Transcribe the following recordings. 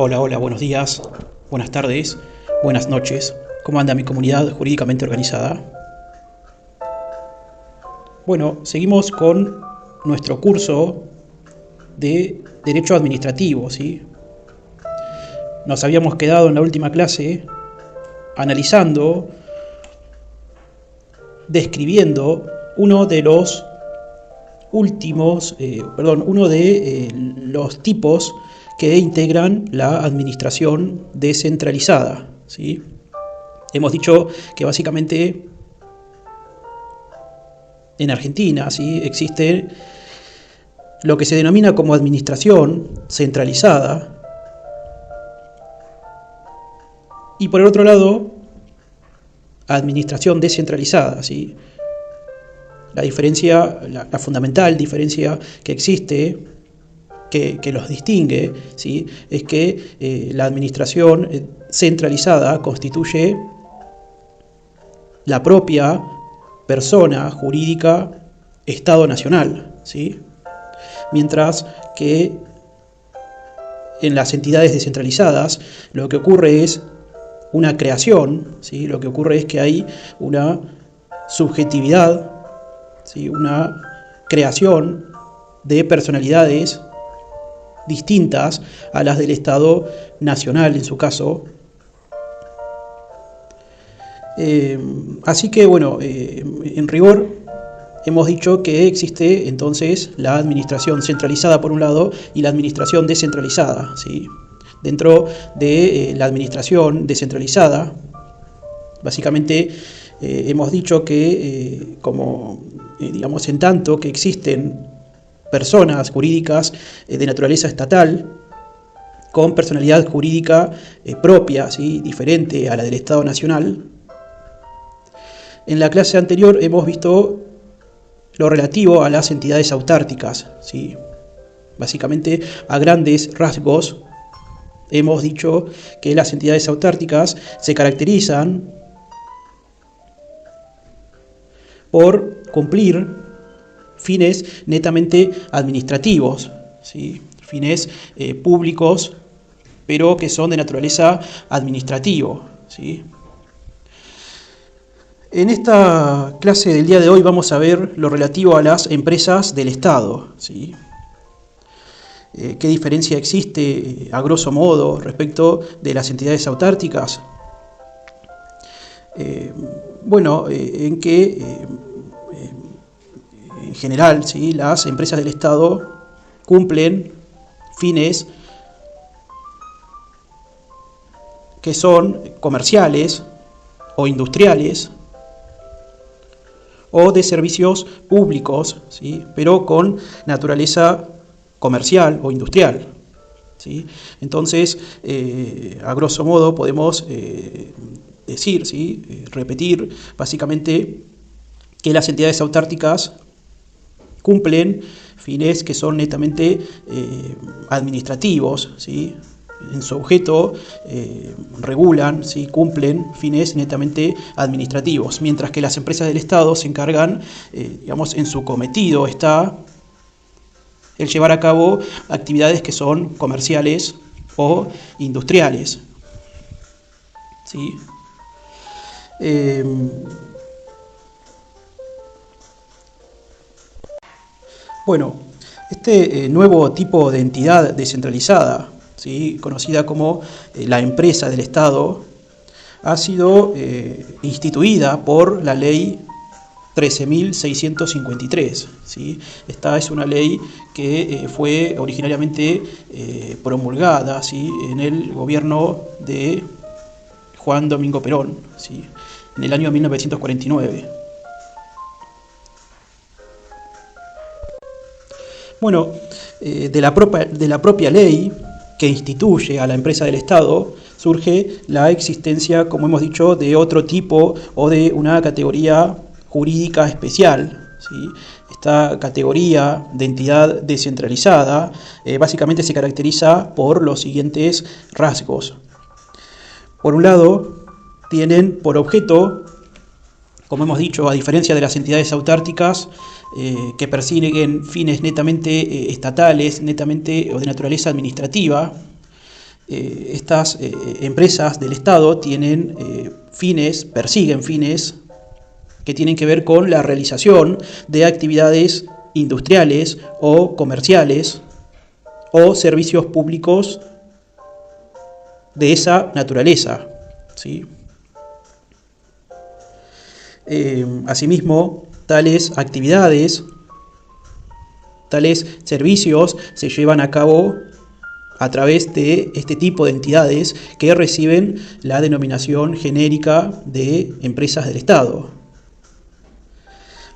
Hola, hola, buenos días, buenas tardes, buenas noches. ¿Cómo anda mi comunidad jurídicamente organizada? Bueno, seguimos con nuestro curso de Derecho Administrativo, ¿sí? Nos habíamos quedado en la última clase analizando, describiendo uno de los los tipos que integran la administración descentralizada, ¿sí? Hemos dicho que básicamente en Argentina, ¿sí?, existe lo que se denomina como administración centralizada y por el otro lado administración descentralizada, ¿sí? La diferencia, la fundamental diferencia que existe, que los distingue, ¿sí?, es que la administración centralizada constituye la propia persona jurídica Estado Nacional, ¿sí?, mientras que en las entidades descentralizadas lo que ocurre es una creación, ¿sí?, lo que ocurre es que hay una subjetividad, ¿sí?, una creación de personalidades distintas a las del Estado Nacional en su caso. Así que bueno, en rigor hemos dicho que existe entonces la administración centralizada por un lado y la administración descentralizada, ¿sí? Dentro de la administración descentralizada, básicamente hemos dicho que digamos, en tanto que existen personas jurídicas de naturaleza estatal con personalidad jurídica propia, ¿sí?, diferente a la del Estado Nacional. En la clase anterior hemos visto lo relativo a las entidades autárquicas, ¿sí? Básicamente, a grandes rasgos, hemos dicho que las entidades autárquicas se caracterizan por cumplir fines netamente administrativos, ¿sí?, fines públicos, pero que son de naturaleza administrativa, ¿sí? En esta clase del día de hoy vamos a ver lo relativo a las empresas del Estado, ¿sí? ¿Qué diferencia existe, a grosso modo, respecto de las entidades autárquicas? En que en general, ¿sí?, las empresas del Estado cumplen fines que son comerciales o industriales o de servicios públicos, ¿sí?, pero con naturaleza comercial o industrial, ¿sí? Entonces, a grosso modo podemos decir, ¿sí?, repetir básicamente que las entidades autárquicas cumplen fines que son netamente administrativos, ¿sí? En su objeto regulan, ¿sí?, cumplen fines netamente administrativos, mientras que las empresas del Estado se encargan, digamos, en su cometido está el llevar a cabo actividades que son comerciales o industriales, ¿sí? Bueno, este nuevo tipo de entidad descentralizada, ¿sí?, conocida como la empresa del Estado, ha sido instituida por la ley 13.653, ¿sí? Esta es una ley que fue originariamente promulgada, ¿sí?, en el gobierno de Juan Domingo Perón, ¿sí?, en el año 1949. Bueno, de la propia ley que instituye a la empresa del Estado surge la existencia, como hemos dicho, de otro tipo o de una categoría jurídica especial, ¿sí? Esta categoría de entidad descentralizada básicamente se caracteriza por los siguientes rasgos. Por un lado, tienen por objeto, como hemos dicho, a diferencia de las entidades autárquicas, que persiguen fines netamente estatales, netamente o de naturaleza administrativa, estas empresas del Estado tienen persiguen fines que tienen que ver con la realización de actividades industriales o comerciales o servicios públicos de esa naturaleza, ¿sí? Asimismo, tales actividades, tales servicios se llevan a cabo a través de este tipo de entidades que reciben la denominación genérica de empresas del Estado.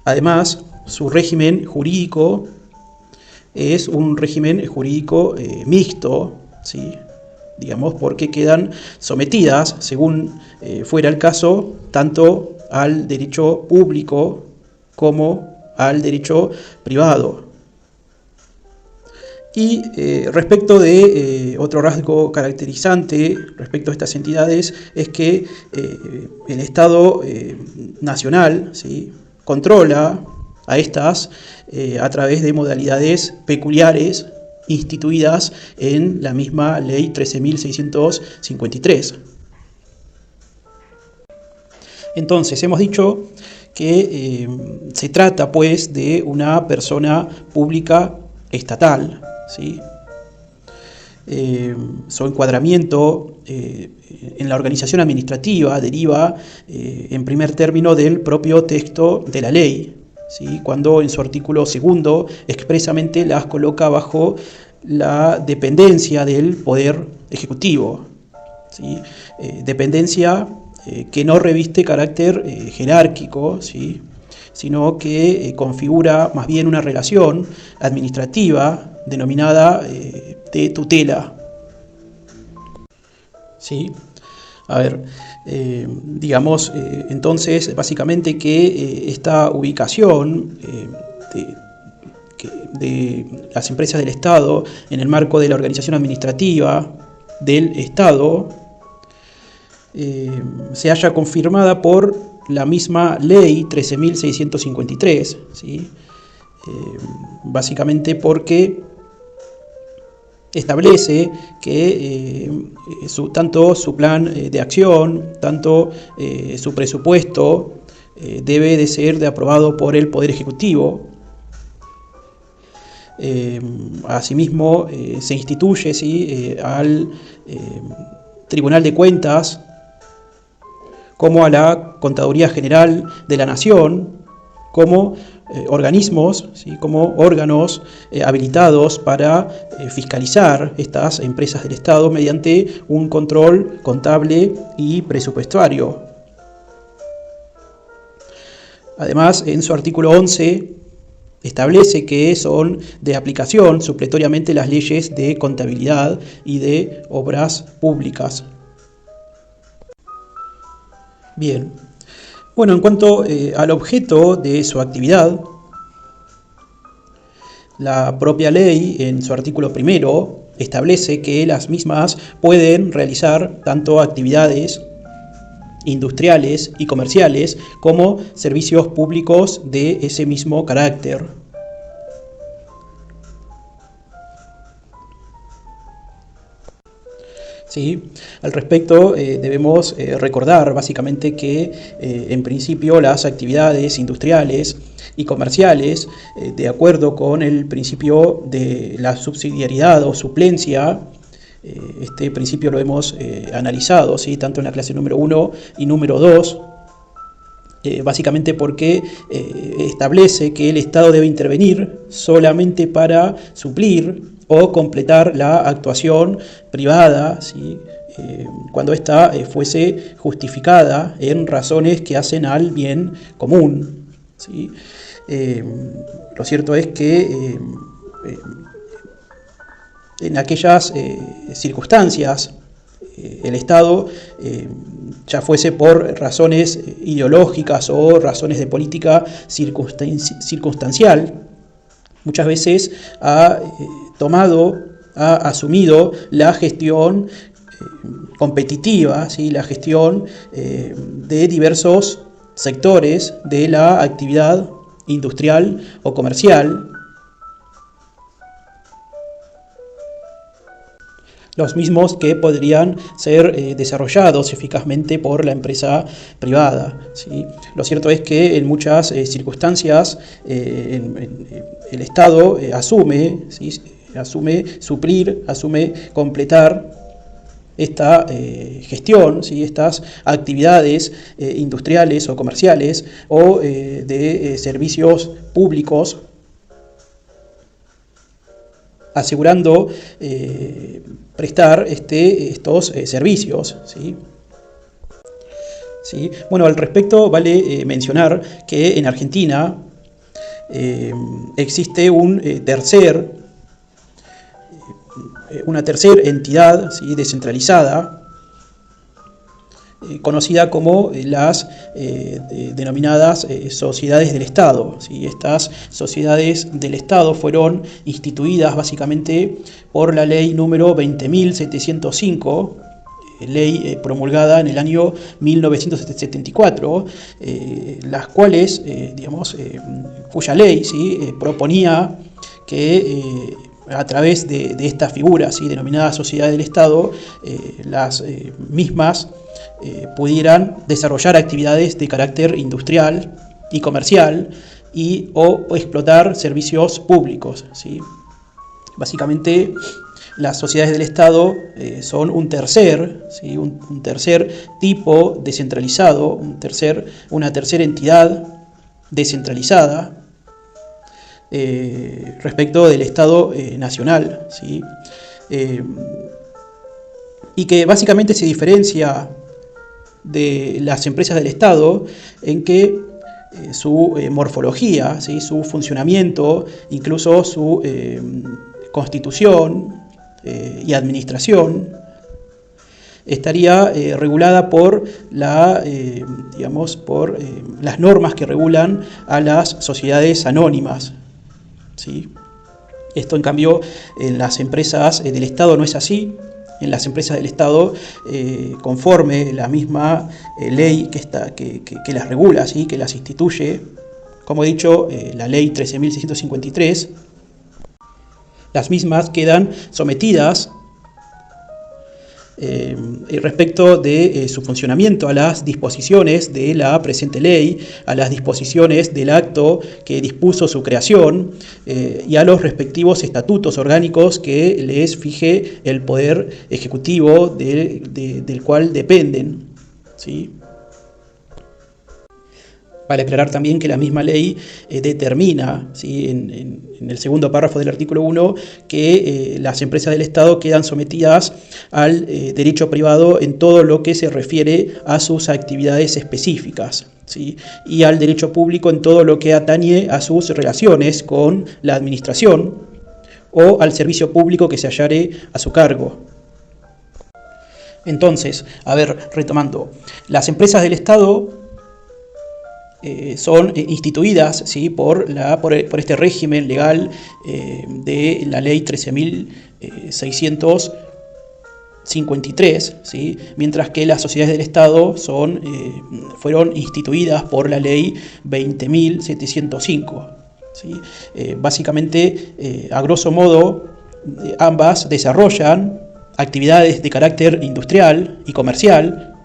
Además, su régimen jurídico es un régimen jurídico mixto, ¿sí? Digamos, porque quedan sometidas, según fuera el caso, tanto al derecho público como al derecho privado. Y respecto de otro rasgo caracterizante respecto a estas entidades es que el Estado nacional, ¿sí?, controla a estas a través de modalidades peculiares instituidas en la misma Ley 13.653. Entonces, hemos dicho que se trata, pues, de una persona pública estatal, ¿sí? Su encuadramiento en la organización administrativa deriva en primer término del propio texto de la ley, ¿sí?, cuando en su artículo 2 expresamente las coloca bajo la dependencia del Poder Ejecutivo, ¿sí? Dependencia que no reviste carácter jerárquico, ¿sí?, sino que configura más bien una relación administrativa denominada de tutela. ¿Sí? A ver, digamos entonces básicamente que esta ubicación de las empresas del Estado en el marco de la organización administrativa del Estado se haya confirmada por la misma Ley 13.653, ¿sí? Básicamente porque establece que tanto su plan de acción, tanto su presupuesto debe de ser aprobado por el Poder Ejecutivo. Asimismo, se instituye, ¿sí?, al Tribunal de Cuentas como a la Contaduría General de la Nación, como organismos, ¿sí?, como órganos habilitados para fiscalizar estas empresas del Estado mediante un control contable y presupuestario. Además, en su artículo 11 establece que son de aplicación supletoriamente las leyes de contabilidad y de obras públicas. Bien, bueno, en cuanto al objeto de su actividad, la propia ley en su artículo 1 establece que las mismas pueden realizar tanto actividades industriales y comerciales como servicios públicos de ese mismo carácter. ¿Sí? Al respecto, debemos recordar básicamente que en principio las actividades industriales y comerciales, de acuerdo con el principio de la subsidiariedad o suplencia, este principio lo hemos analizado, ¿sí?, tanto en la clase número 1 y número 2, básicamente porque establece que el Estado debe intervenir solamente para suplir o completar la actuación privada, ¿sí?, cuando ésta fuese justificada en razones que hacen al bien común, ¿sí? Lo cierto es que en aquellas circunstancias el Estado, ya fuese por razones ideológicas o razones de política circunstancial, muchas veces ha asumido la gestión competitiva, ¿sí?, la gestión de diversos sectores de la actividad industrial o comercial. los mismos que podrían ser desarrollados eficazmente por la empresa privada, ¿sí? Lo cierto es que en muchas circunstancias el Estado asume, ¿sí? Asume suplir, asume completar esta gestión, ¿sí? Estas actividades industriales o comerciales o de servicios públicos, asegurando prestar estos servicios, ¿sí? ¿Sí? Bueno, al respecto vale mencionar que en Argentina existe una tercera entidad, ¿sí? Descentralizada, conocida como las denominadas sociedades del Estado, ¿sí? Estas sociedades del Estado fueron instituidas básicamente por la ley número 20.705, ley promulgada en el año 1974, las cuales, cuya ley, ¿sí? Proponía que a través de esta figura, ¿sí? Denominada sociedad del Estado, las mismas pudieran desarrollar actividades de carácter industrial y comercial o explotar servicios públicos, ¿sí? Básicamente, las sociedades del Estado son un tercer tipo descentralizado, una tercera entidad descentralizada respecto del Estado nacional, ¿sí? Y que básicamente se diferencia de las empresas del Estado en que su morfología, ¿sí? Su funcionamiento, incluso su constitución y administración, estaría regulada por las normas que regulan a las sociedades anónimas, ¿sí? Esto, en cambio, en las empresas del Estado no es así. En las empresas del Estado, conforme la misma ley que las regula, ¿sí? Que las instituye, como he dicho, la ley 13.653, las mismas quedan sometidas respecto de su funcionamiento a las disposiciones de la presente ley, a las disposiciones del acto que dispuso su creación y a los respectivos estatutos orgánicos que les fije el poder ejecutivo del cual dependen, ¿sí? Vale aclarar también que la misma ley determina, ¿sí? en el segundo párrafo del artículo 1, que las empresas del Estado quedan sometidas al derecho privado en todo lo que se refiere a sus actividades específicas, ¿sí? Y al derecho público en todo lo que atañe a sus relaciones con la administración o al servicio público que se hallare a su cargo. Entonces, retomando, las empresas del Estado son instituidas, ¿sí? por este régimen legal de la ley 13.653, ¿sí? Mientras que las sociedades del Estado fueron instituidas por la ley 20.705, ¿sí? Básicamente, a grosso modo, ambas desarrollan actividades de carácter industrial y comercial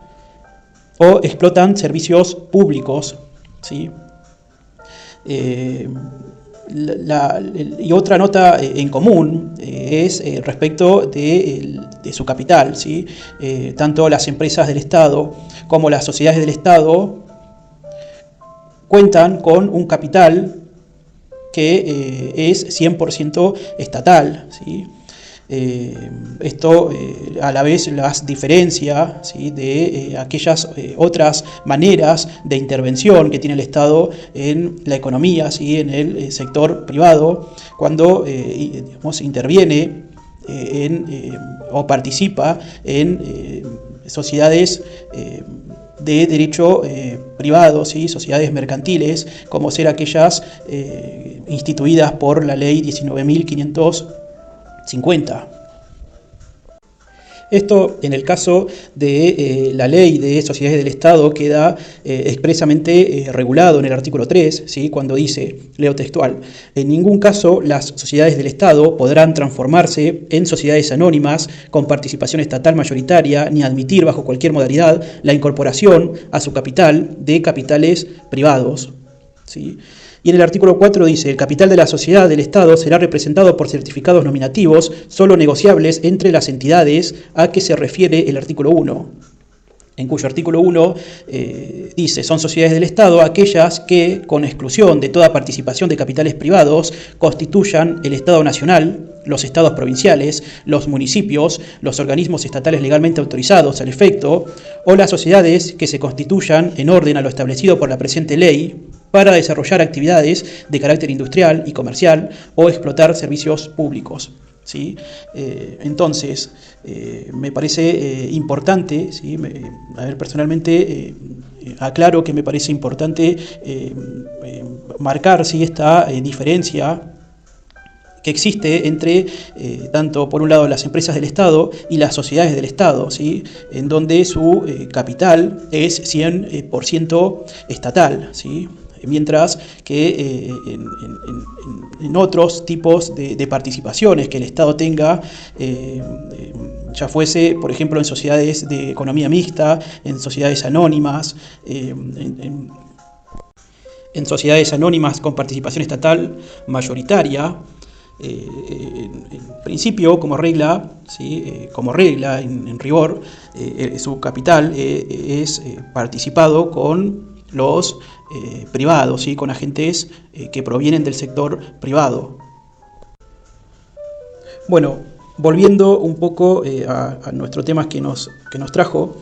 o explotan servicios públicos, ¿sí? Y otra nota en común es respecto de su capital, ¿sí? Tanto las empresas del Estado como las sociedades del Estado cuentan con un capital que es 100% estatal, ¿sí? Esto a la vez las diferencia, ¿sí? de aquellas otras maneras de intervención que tiene el Estado en la economía, ¿sí? En el sector privado, cuando interviene o participa en sociedades de derecho privado, ¿sí? Sociedades mercantiles, como ser aquellas instituidas por la ley 19.550. Esto, en el caso de la ley de sociedades del Estado, queda expresamente regulado en el artículo 3, ¿sí? Cuando dice, leo textual, en ningún caso las sociedades del Estado podrán transformarse en sociedades anónimas con participación estatal mayoritaria, ni admitir bajo cualquier modalidad la incorporación a su capital de capitales privados, ¿sí? Y en el artículo 4 dice, el capital de la sociedad del Estado será representado por certificados nominativos solo negociables entre las entidades a que se refiere el artículo 1, en cuyo artículo 1 dice, son sociedades del Estado aquellas que, con exclusión de toda participación de capitales privados, constituyan el Estado nacional, los estados provinciales, los municipios, los organismos estatales legalmente autorizados al efecto, o las sociedades que se constituyan en orden a lo establecido por la presente ley, para desarrollar actividades de carácter industrial y comercial o explotar servicios públicos, ¿sí? Entonces, me parece importante, ¿sí? Personalmente aclaro que me parece importante marcar, ¿sí?, esta diferencia que existe entre tanto por un lado las empresas del Estado y las sociedades del Estado, ¿sí?, en donde su capital es 100% estatal, ¿sí?, mientras que en otros tipos de participaciones que el Estado tenga, ya fuese, por ejemplo, en sociedades de economía mixta, en sociedades anónimas, en sociedades anónimas con participación estatal mayoritaria, en principio, como regla, ¿sí?, en rigor, su capital es participado con los privados, ¿sí?, con agentes que provienen del sector privado. Bueno, volviendo un poco a nuestro tema que nos trajo,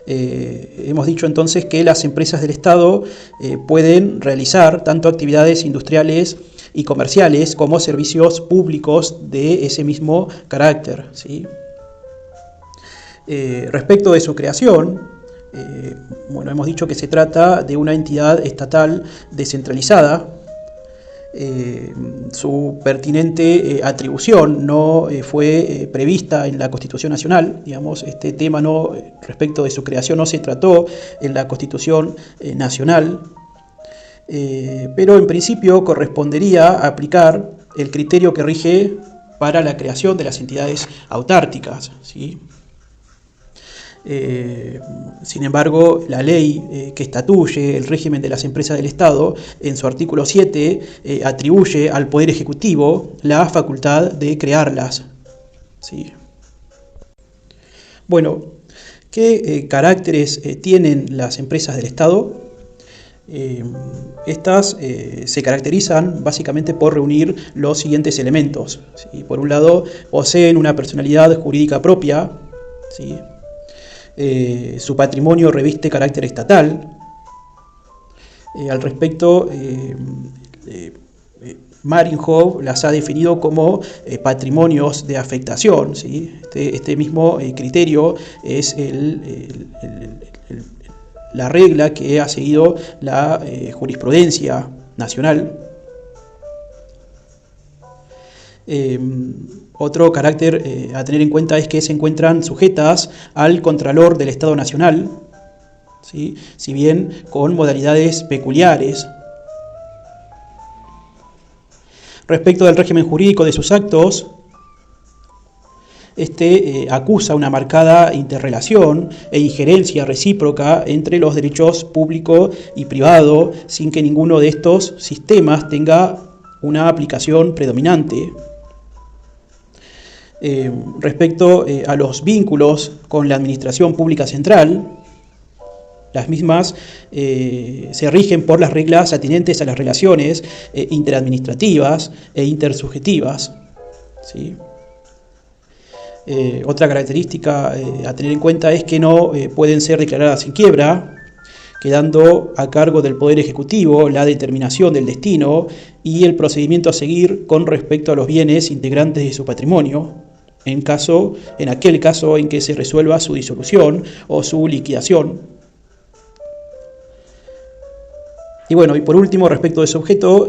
hemos dicho entonces que las empresas del Estado pueden realizar tanto actividades industriales y comerciales como servicios públicos de ese mismo carácter, ¿sí? Respecto de su creación, bueno, hemos dicho que se trata de una entidad estatal descentralizada. Su pertinente atribución no fue prevista en la Constitución Nacional, digamos, este tema respecto de su creación no se trató en la Constitución Nacional, pero en principio correspondería aplicar el criterio que rige para la creación de las entidades autárquicas, ¿sí? Sin embargo, la ley que estatuye el régimen de las empresas del Estado, en su artículo 7, atribuye al Poder Ejecutivo la facultad de crearlas, ¿sí? Bueno, ¿qué caracteres tienen las empresas del Estado? Estas se caracterizan básicamente por reunir los siguientes elementos, ¿sí? Por un lado, poseen una personalidad jurídica propia, ¿sí? Su patrimonio reviste carácter estatal. Al respecto, Marinhoff las ha definido como patrimonios de afectación, ¿sí? Este mismo criterio es la regla que ha seguido la jurisprudencia nacional. Otro carácter a tener en cuenta es que se encuentran sujetas al Contralor del Estado Nacional, ¿sí?, si bien con modalidades peculiares. Respecto del régimen jurídico de sus actos, acusa una marcada interrelación e injerencia recíproca entre los derechos público y privado, sin que ninguno de estos sistemas tenga una aplicación predominante. Respecto a los vínculos con la administración pública central, las mismas se rigen por las reglas atinentes a las relaciones interadministrativas e intersubjetivas, ¿sí? Otra característica a tener en cuenta es que no pueden ser declaradas en quiebra, quedando a cargo del Poder Ejecutivo la determinación del destino y el procedimiento a seguir con respecto a los bienes integrantes de su patrimonio, en aquel caso en que se resuelva su disolución o su liquidación. Y bueno, y por último, respecto de su objeto,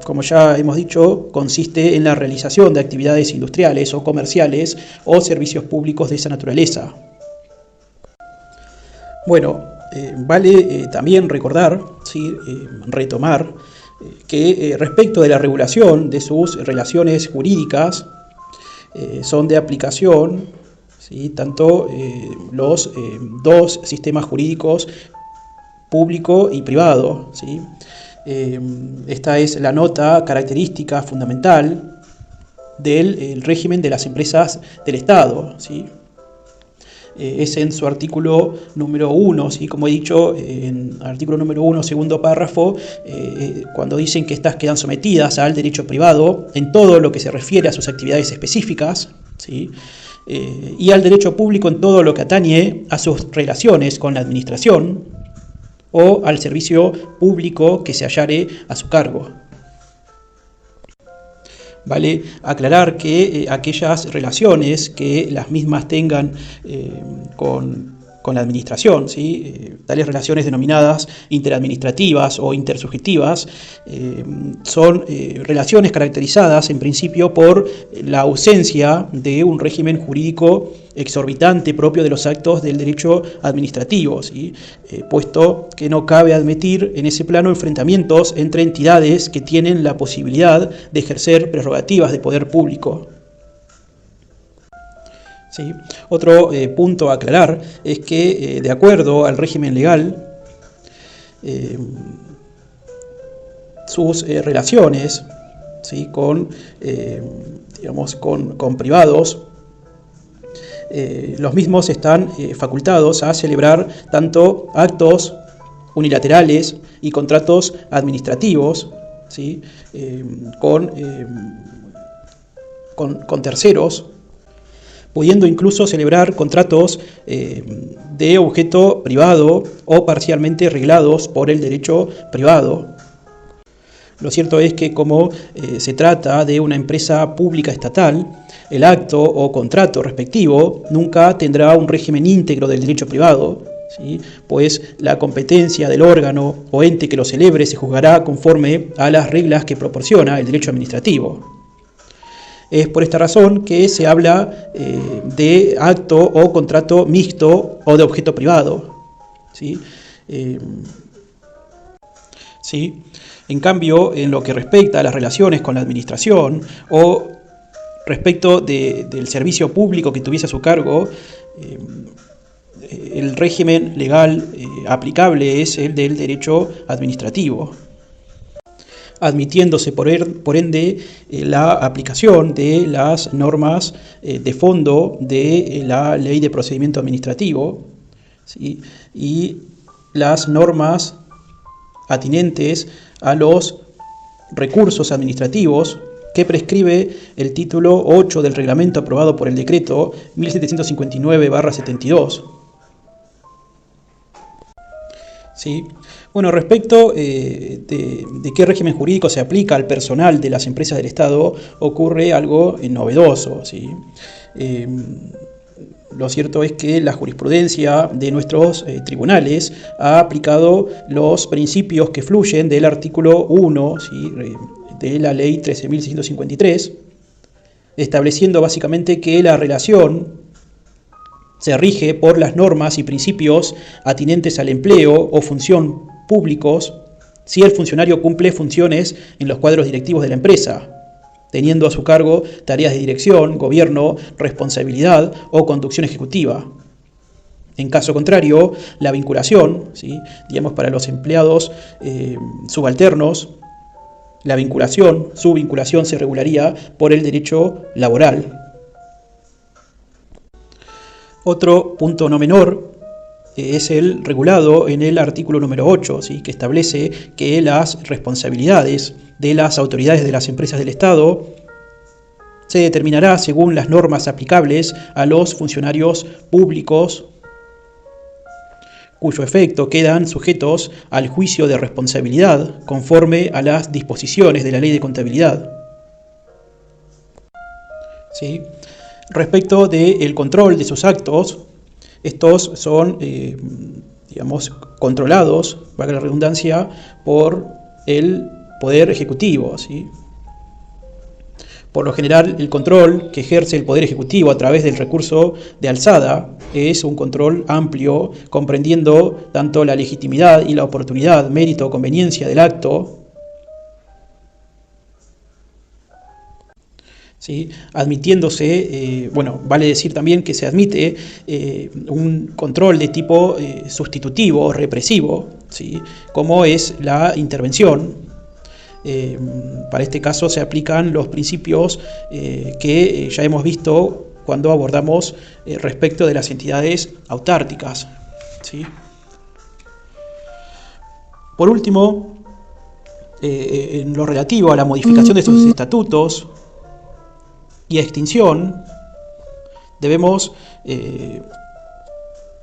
como ya hemos dicho, consiste en la realización de actividades industriales o comerciales o servicios públicos de esa naturaleza. Bueno, vale también recordar, ¿sí? Retomar, que respecto de la regulación de sus relaciones jurídicas, son de aplicación, ¿sí? Tanto los dos sistemas jurídicos, público y privado, ¿sí? Esta es la nota característica fundamental del régimen de las empresas del Estado, ¿sí? Es en su artículo número 1, ¿sí? Como he dicho, en artículo número 1, segundo párrafo, cuando dicen que estas quedan sometidas al derecho privado en todo lo que se refiere a sus actividades específicas, ¿sí? Y al derecho público en todo lo que atañe a sus relaciones con la administración o al servicio público que se hallare a su cargo. Vale aclarar que aquellas relaciones que las mismas tengan con la administración, ¿sí? Tales relaciones denominadas interadministrativas o intersubjetivas, son relaciones caracterizadas en principio por la ausencia de un régimen jurídico exorbitante propio de los actos del derecho administrativo, ¿sí? Puesto que no cabe admitir en ese plano enfrentamientos entre entidades que tienen la posibilidad de ejercer prerrogativas de poder público. ¿Sí? Otro punto a aclarar es que, de acuerdo al régimen legal, sus relaciones, ¿sí? con privados, los mismos están facultados a celebrar tanto actos unilaterales y contratos administrativos, ¿sí? con terceros, pudiendo incluso celebrar contratos de objeto privado o parcialmente reglados por el derecho privado. Lo cierto es que como se trata de una empresa pública estatal, el acto o contrato respectivo nunca tendrá un régimen íntegro del derecho privado, ¿sí? Pues la competencia del órgano o ente que lo celebre se juzgará conforme a las reglas que proporciona el derecho administrativo. Es por esta razón que se habla de acto o contrato mixto o de objeto privado, ¿sí? ¿Sí? En cambio, en lo que respecta a las relaciones con la administración o respecto del servicio público que tuviese a su cargo, el régimen legal aplicable es el del derecho administrativo, admitiéndose por ende la aplicación de las normas de fondo de la Ley de Procedimiento Administrativo, ¿sí? Y las normas atinentes a los recursos administrativos que prescribe el título 8 del reglamento aprobado por el decreto 1759/72. ¿Sí? Bueno, respecto de qué régimen jurídico se aplica al personal de las empresas del Estado, ocurre algo novedoso, ¿sí? Lo cierto es que la jurisprudencia de nuestros tribunales ha aplicado los principios que fluyen del artículo 1, ¿sí? de la Ley 13.653, estableciendo básicamente que la relación se rige por las normas y principios atinentes al empleo o función públicos si el funcionario cumple funciones en los cuadros directivos de la empresa, teniendo a su cargo tareas de dirección, gobierno, responsabilidad o conducción ejecutiva. En caso contrario, la vinculación, ¿sí? digamos para los empleados subalternos, su vinculación se regularía por el derecho laboral. Otro punto no menor es el regulado en el artículo número 8, ¿sí? que establece que las responsabilidades de las autoridades de las empresas del Estado se determinará según las normas aplicables a los funcionarios públicos cuyo efecto quedan sujetos al juicio de responsabilidad conforme a las disposiciones de la Ley de Contabilidad. ¿Sí? Respecto del control de sus actos, estos son, controlados, valga la redundancia, por el Poder Ejecutivo, ¿sí? Por lo general, el control que ejerce el Poder Ejecutivo a través del recurso de alzada es un control amplio, comprendiendo tanto la legitimidad y la oportunidad, mérito o conveniencia del acto, ¿sí? Admitiéndose, vale decir también que se admite un control de tipo sustitutivo o represivo, ¿sí? Como es la intervención. Para este caso se aplican los principios que ya hemos visto cuando abordamos respecto de las entidades autárquicas, ¿sí? Por último, en lo relativo a la modificación de sus estatutos y a extinción, debemos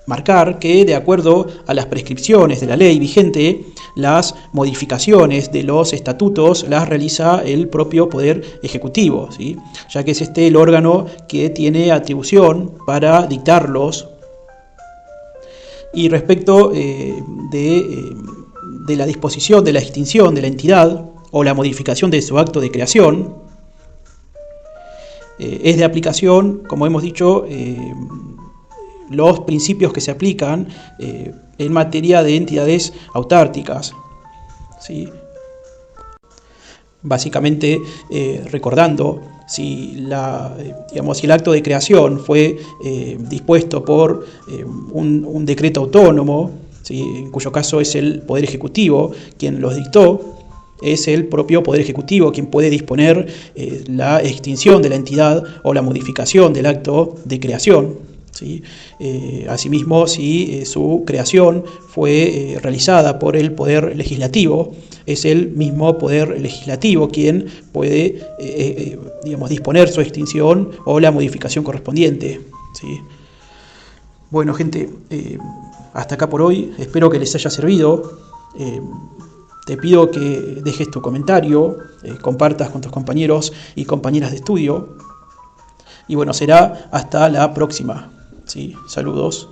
marcar que, de acuerdo a las prescripciones de la ley vigente, las modificaciones de los estatutos las realiza el propio Poder Ejecutivo, ¿sí? Ya que es este el órgano que tiene atribución para dictarlos. Y respecto de la disposición de la extinción de la entidad o la modificación de su acto de creación, es de aplicación, como hemos dicho, los principios que se aplican en materia de entidades autárquicas, ¿sí? Básicamente recordando, si el acto de creación fue dispuesto por un decreto autónomo, ¿sí? En cuyo caso es el Poder Ejecutivo quien los dictó, es el propio Poder Ejecutivo quien puede disponer la extinción de la entidad o la modificación del acto de creación, ¿sí? Asimismo, si su creación fue realizada por el Poder Legislativo, es el mismo Poder Legislativo quien puede disponer su extinción o la modificación correspondiente, ¿sí? Bueno, gente, hasta acá por hoy. Espero que les haya servido. Te pido que dejes tu comentario, compartas con tus compañeros y compañeras de estudio. Y bueno, será hasta la próxima. ¿Sí? Saludos.